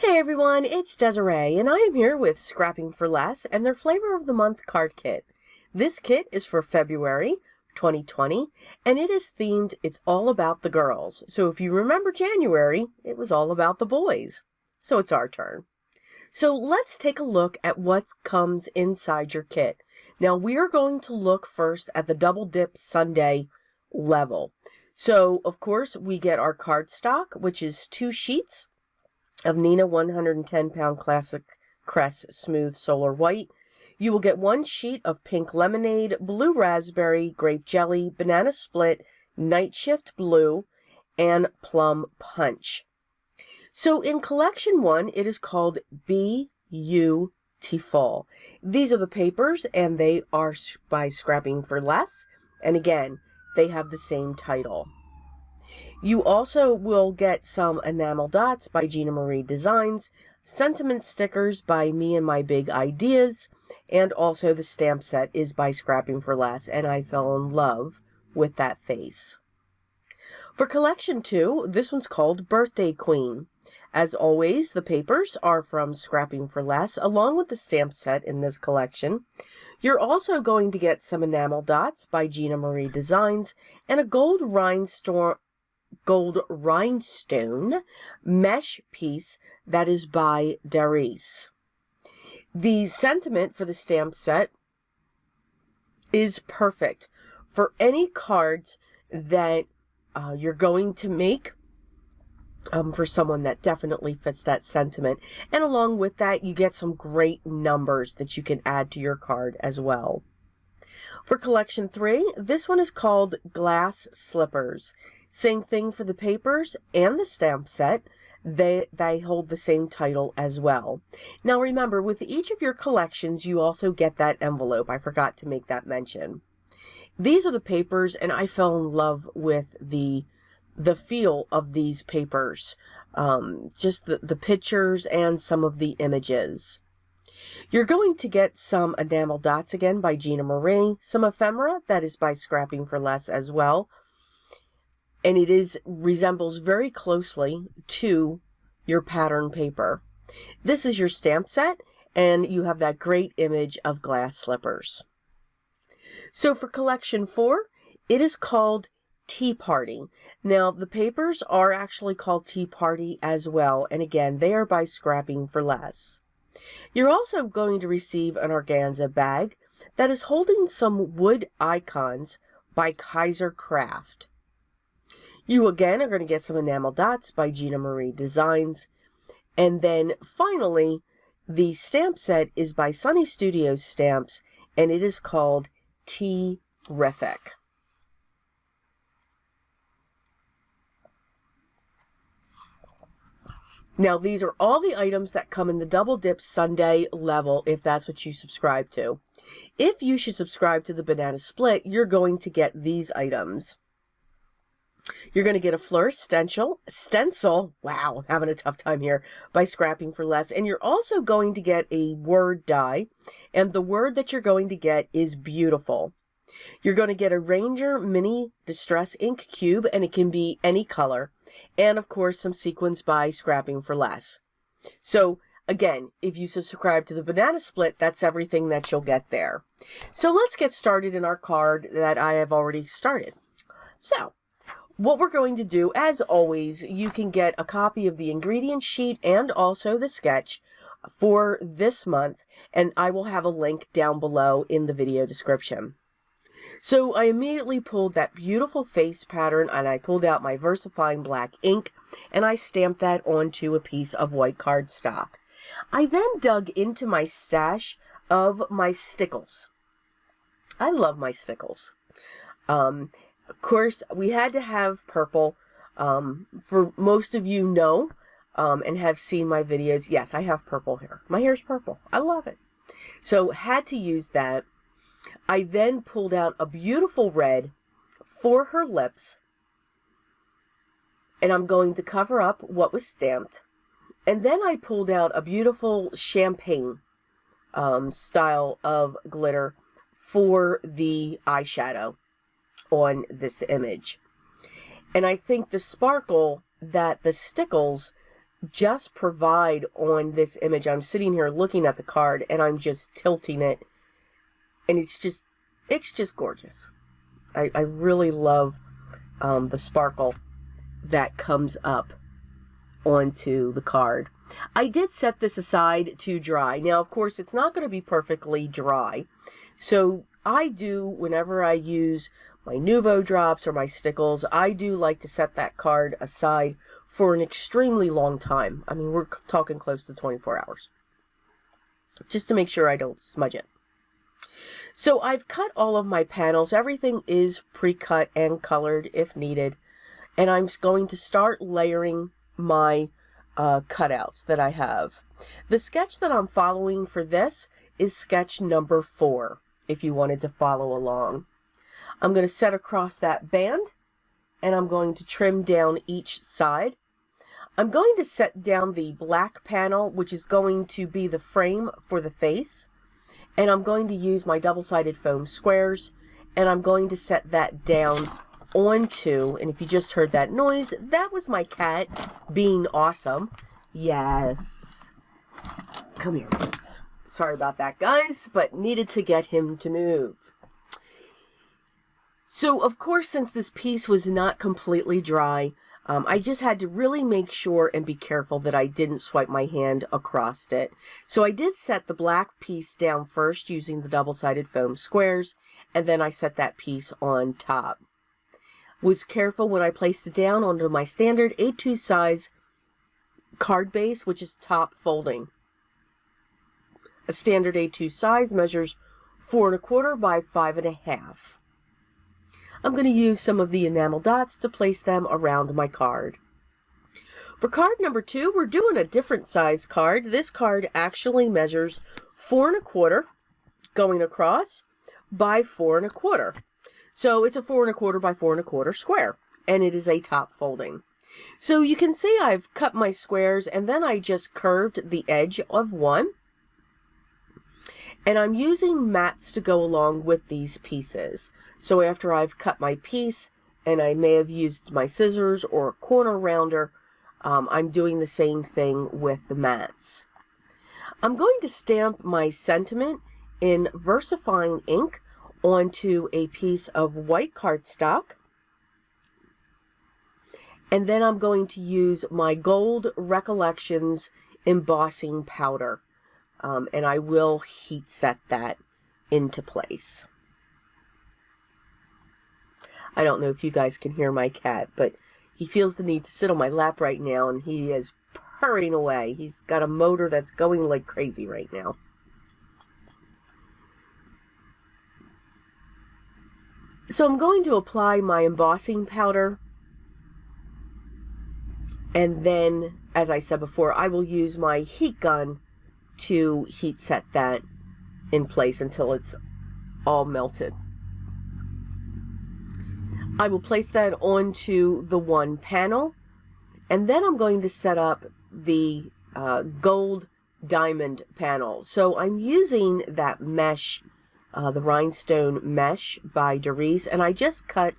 Hey everyone, it's Desiree, and I am here with Scrapping for Less and their Flavor of the Month card kit. This kit is for February 2020, and it is themed It's All About the Girls. So if you remember January, it was all about the boys. So it's our turn. So let's take a look at what comes inside your kit. Now we are going to look first at the Double Dip Sunday level. So of course we get our cardstock, which is 2 sheets of Nina 110-pound Classic Crest Smooth Solar White. You will get 1 sheet of Pink Lemonade, Blue Raspberry, Grape Jelly, Banana Split, Night Shift Blue, and Plum Punch. So in Collection 1, it is called Beautiful. These are the papers, and they are by Scrapping for Less. And again, they have the same title. You also will get some enamel dots by Gina Marie Designs, sentiment stickers by Me and My Big Ideas, and also the stamp set is by Scrapping for Less, and I fell in love with that face. For Collection 2, this one's called Birthday Queen. As always, the papers are from Scrapping for Less, along with the stamp set in this collection. You're also going to get some enamel dots by Gina Marie Designs, and a gold rhinestone mesh piece that is by Desiree. The sentiment for the stamp set is perfect for any cards that you're going to make for someone that definitely fits that sentiment. And along with that, you get some great numbers that you can add to your card as well. For Collection 3, this one is called Glass Slippers. Same thing for the papers and the stamp set. They hold the same title as well. Now remember, with each of your collections, you also get that envelope. I forgot to make that mention. These are the papers, and I fell in love with the feel of these papers. Just the pictures and some of the images. You're going to get some enamel dots again by Gina Marie, some ephemera, that is by Scrapping for Less as well. And it resembles very closely to your pattern paper. This is your stamp set, and you have that great image of glass slippers. So for Collection 4, it is called Tea Party. Now, the papers are actually called Tea Party as well, and again, they are by Scrapping for Less. You're also going to receive an organza bag that is holding some wood icons by Kaiser Craft. You again are going to get some enamel dots by Gina Marie Designs. And then finally, the stamp set is by Sunny Studios Stamps, and it is called Tea-rific. Now, these are all the items that come in the Double Dip Sunday level, if that's what you subscribe to. If you should subscribe to the Banana Split, you're going to get these items. You're going to get a Fleur stencil, wow, I'm having a tough time here, by Scrapping for Less. And you're also going to get a word die, and the word that you're going to get is beautiful. You're going to get a Ranger Mini Distress Ink Cube, and it can be any color. And, of course, some sequins by Scrapping for Less. So, again, if you subscribe to the Banana Split, that's everything that you'll get there. So let's get started in our card that I have already started. So, what we're going to do, as always, you can get a copy of the ingredient sheet and also the sketch for this month, and I will have a link down below in the video description. So I immediately pulled that beautiful face pattern, and I pulled out my VersaFine black ink, and I stamped that onto a piece of white cardstock. I then dug into my stash of my stickles. I love my stickles. Of course, we had to have purple. For most of you know and have seen my videos, yes, I have purple hair. My hair's purple. I love it. So had to use that. I then pulled out a beautiful red for her lips. And I'm going to cover up what was stamped. And then I pulled out a beautiful champagne style of glitter for the eyeshadow on this image. And I think the sparkle that the stickles just provide on this image. I'm sitting here looking at the card and I'm just tilting it, and it's just gorgeous. I really love the sparkle that comes up onto the card. I did set this aside to dry. Now, of course, it's not going to be perfectly dry. So I do, whenever I use my Nuvo drops or my stickles, I do like to set that card aside for an extremely long time. I mean, we're talking close to 24 hours. Just to make sure I don't smudge it. So I've cut all of my panels. Everything is pre-cut and colored if needed. And I'm going to start layering my cutouts that I have. The sketch that I'm following for this is sketch number 4, if you wanted to follow along. I'm going to set across that band, and I'm going to trim down each side. I'm going to set down the black panel, which is going to be the frame for the face, and I'm going to use my double-sided foam squares, and I'm going to set that down onto, and if you just heard that noise, that was my cat being awesome. Yes. Come here, Max. Sorry about that, guys, but needed to get him to move. So, of course, since this piece was not completely dry, I just had to really make sure and be careful that I didn't swipe my hand across it. So I did set the black piece down first using the double-sided foam squares, and then I set that piece on top. Was careful when I placed it down onto my standard A2 size card base, which is top folding. A standard A2 size measures 4 1/4 by 5 1/2. I'm going to use some of the enamel dots to place them around my card. For card number 2, we're doing a different size card. This card actually measures 4 1/4 going across by 4 1/4. So it's a 4 1/4 by 4 1/4 square, and it is a top folding. So you can see I've cut my squares, and then I just curved the edge of one. And I'm using mats to go along with these pieces. So after I've cut my piece, and I may have used my scissors or a corner rounder, I'm doing the same thing with the mats. I'm going to stamp my sentiment in VersaFine ink onto a piece of white cardstock, and then I'm going to use my Gold Recollections embossing powder, and I will heat set that into place. I don't know if you guys can hear my cat, but he feels the need to sit on my lap right now, and he is purring away. He's got a motor that's going like crazy right now. So I'm going to apply my embossing powder, and then, as I said before, I will use my heat gun to heat set that in place until it's all melted. I will place that onto the one panel, and then I'm going to set up the gold diamond panel. So I'm using that mesh, the rhinestone mesh by Desiree, and I just cut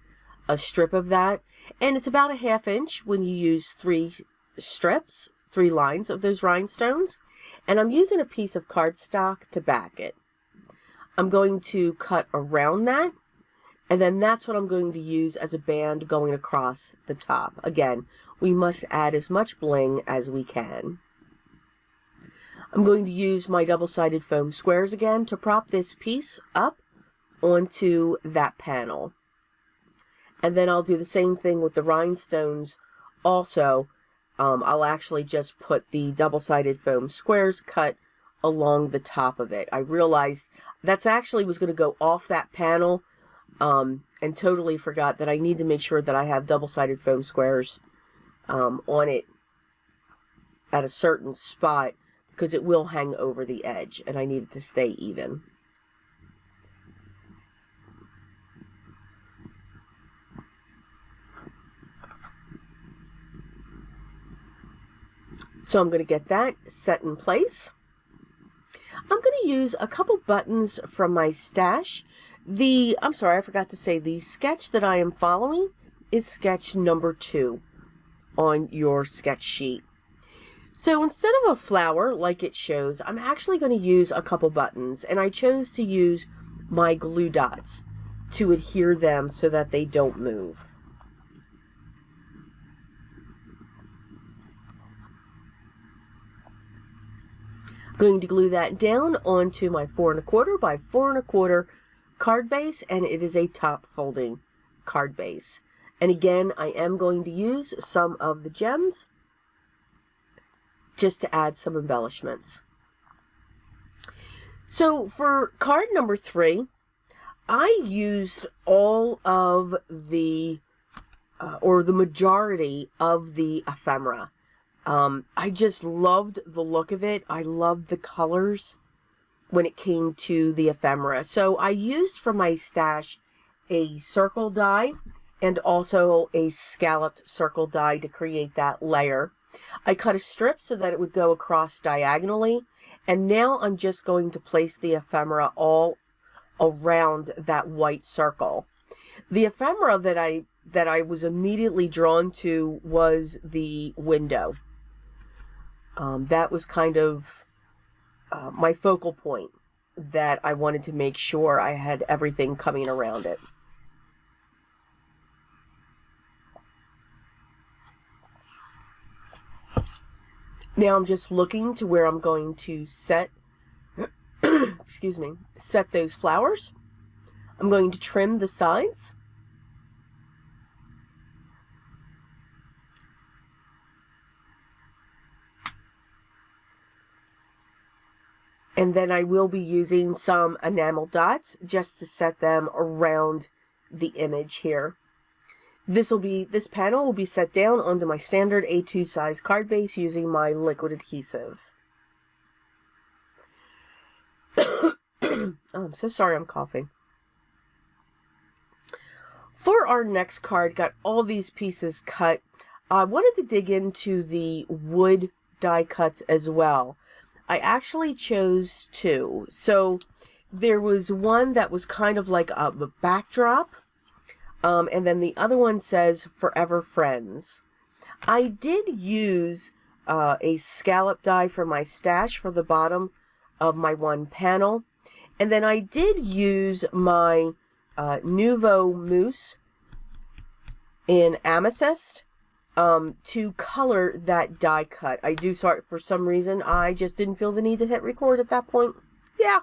a strip of that, and it's about a 1/2 inch when you use 3 strips, 3 lines of those rhinestones, and I'm using a piece of cardstock to back it. I'm going to cut around that, and then that's what I'm going to use as a band going across the top. Again, we must add as much bling as we can. I'm going to use my double-sided foam squares again to prop this piece up onto that panel. And then I'll do the same thing with the rhinestones also. I'll actually just put the double-sided foam squares cut along the top of it. I realized that's actually was going to go off that panel, and totally forgot that I need to make sure that I have double-sided foam squares on it at a certain spot, because it will hang over the edge, and I need it to stay even. So I'm going to get that set in place. I'm going to use a couple buttons from my stash. I'm sorry, I forgot to say, the sketch that I am following is sketch number 2 on your sketch sheet. So instead of a flower like it shows, I'm actually going to use a couple buttons, and I chose to use my glue dots to adhere them so that they don't move. Going to glue that down onto my 4 1/4 by 4 1/4 card base, and it is a top folding card base. And again, I am going to use some of the gems just to add some embellishments. So for card number 3, I used all of the, or the majority of the ephemera. I just loved the look of it. I loved the colors when it came to the ephemera. So I used for my stash a circle die and also a scalloped circle die to create that layer. I cut a strip so that it would go across diagonally, and now I'm just going to place the ephemera all around that white circle. The ephemera that I was immediately drawn to was the window. That was kind of my focal point, that I wanted to make sure I had everything coming around it. Now I'm just looking to where I'm going to set, excuse me, set those flowers. I'm going to trim the sides. And then I will be using some enamel dots just to set them around the image here. This panel will be set down onto my standard A2 size card base using my liquid adhesive. Oh, I'm so sorry, I'm coughing. For our next card, got all these pieces cut. I wanted to dig into the wood die cuts as well. I actually chose 2. So there was one that was kind of like a backdrop. And then the other one says Forever Friends. I did use a scallop die for my stash for the bottom of my one panel. And then I did use my Nouveau Mousse in Amethyst to color that die cut. I do start, for some reason, I just didn't feel the need to hit record at that point. Yeah.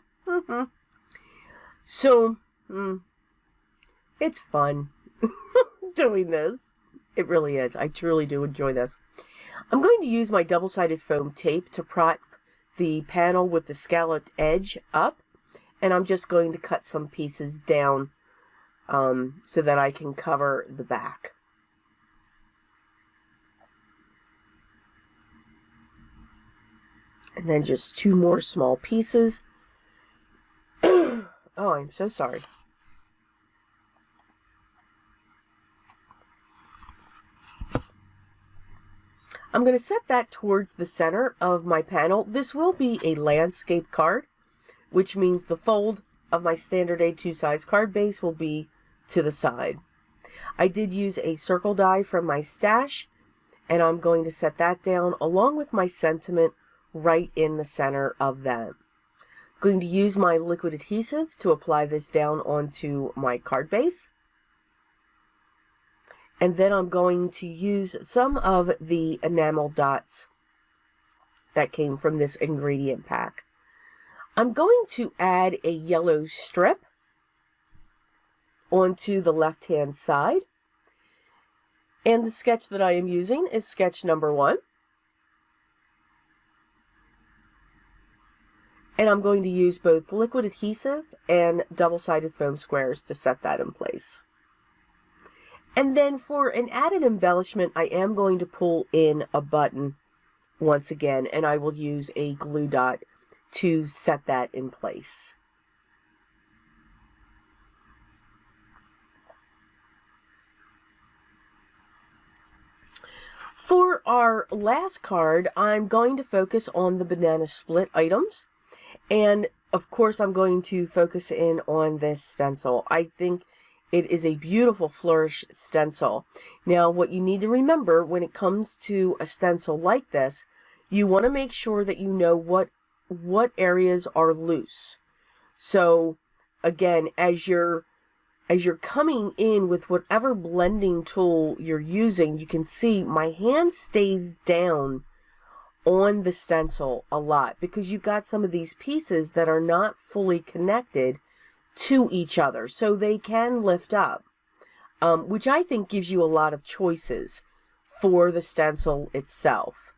So, it's fun doing this. It really is. I truly do enjoy this. I'm going to use my double-sided foam tape to prop the panel with the scalloped edge up, and I'm just going to cut some pieces down so that I can cover the back. And then just 2 more small pieces. Oh, I'm so sorry. I'm going to set that towards the center of my panel. This will be a landscape card, which means the fold of my standard A2 size card base will be to the side. I did use a circle die from my stash, and I'm going to set that down along with my sentiment right in the center of that. I'm going to use my liquid adhesive to apply this down onto my card base. And then I'm going to use some of the enamel dots that came from this ingredient pack. I'm going to add a yellow strip onto the left-hand side. And the sketch that I am using is sketch number 1. And I'm going to use both liquid adhesive and double-sided foam squares to set that in place. And then for an added embellishment, I am going to pull in a button once again, and I will use a glue dot to set that in place. For our last card, I'm going to focus on the banana split items. And of course, I'm going to focus in on this stencil. I think it is a beautiful flourish stencil. Now, what you need to remember when it comes to a stencil like this, you want to make sure that you know what areas are loose. So again, as you're coming in with whatever blending tool you're using, you can see my hand stays down on the stencil a lot because you've got some of these pieces that are not fully connected to each other, so they can lift up, which I think gives you a lot of choices for the stencil itself.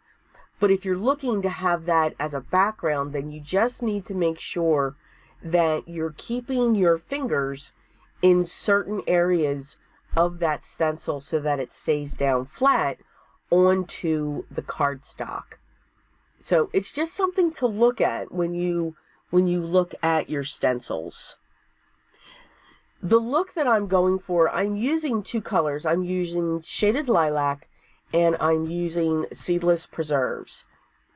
But if you're looking to have that as a background, then you just need to make sure that you're keeping your fingers in certain areas of that stencil so that it stays down flat onto the cardstock. So it's just something to look at when you look at your stencils. The look that I'm going for, I'm using two colors. I'm using Shaded Lilac and I'm using Seedless Preserves.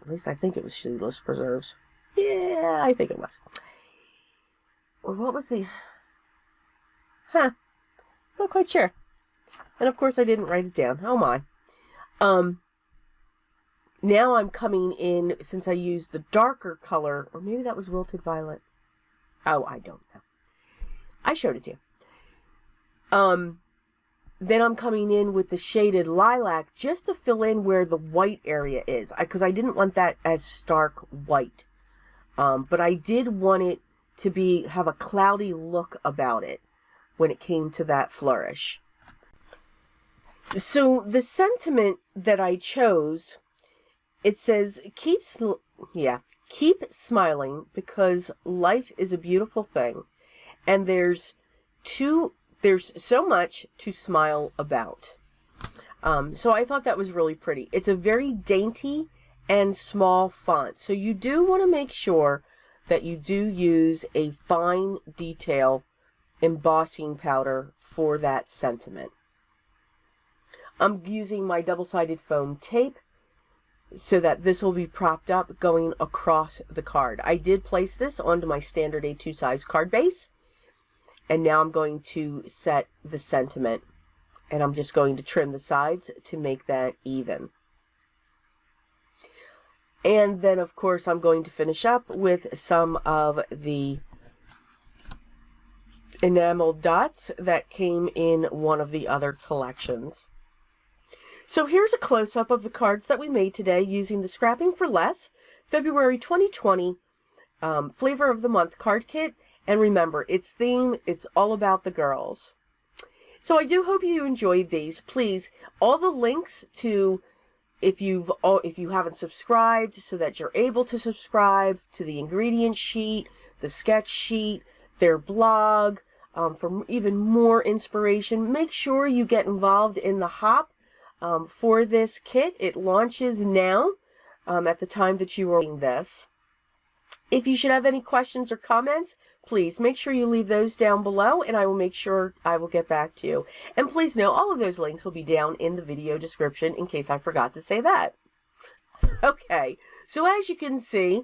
At least I think it was Seedless Preserves. Yeah, I think it was. Or what was the... Not quite sure. And of course I didn't write it down. Oh my. Now I'm coming in, since I used the darker color, or maybe that was Wilted Violet. Oh, I don't know. I showed it to you. Then I'm coming in with the Shaded Lilac just to fill in where the white area is, because I didn't want that as stark white. But I did want it to have a cloudy look about it when it came to that flourish. So the sentiment that I chose, it says, keep smiling because life is a beautiful thing, and there's so much to smile about. So I thought that was really pretty. It's a very dainty and small font, so you do want to make sure that you do use a fine detail embossing powder for that sentiment. I'm using my double-sided foam tape so that this will be propped up going across the card. I did place this onto my standard A2 size card base, and now I'm going to set the sentiment, and I'm just going to trim the sides to make that even. And then of course I'm going to finish up with some of the enameled dots that came in one of the other collections. So here's a close-up of the cards that we made today using the Scrapping for Less February 2020 Flavor of the Month card kit. And remember, its theme, it's all about the girls. So I do hope you enjoyed these. Please, all the links to, if you haven't subscribed, so that you're able to subscribe to the ingredient sheet, the sketch sheet, their blog, for even more inspiration. Make sure you get involved in the hop for this kit. It launches now at the time that you are reading this. If you should have any questions or comments, please make sure you leave those down below, and I will make sure I will get back to you. And please know all of those links will be down in the video description in case I forgot to say that. Okay, so as you can see,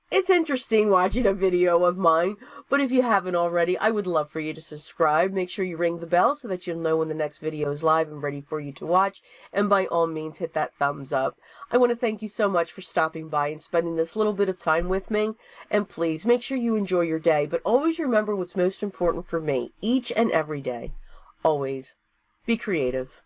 it's interesting watching a video of mine, but if you haven't already, I would love for you to subscribe. Make sure you ring the bell so that you'll know when the next video is live and ready for you to watch, and by all means, hit that thumbs up. I want to thank you so much for stopping by and spending this little bit of time with me, and please make sure you enjoy your day, but always remember what's most important for me, each and every day. Always be creative.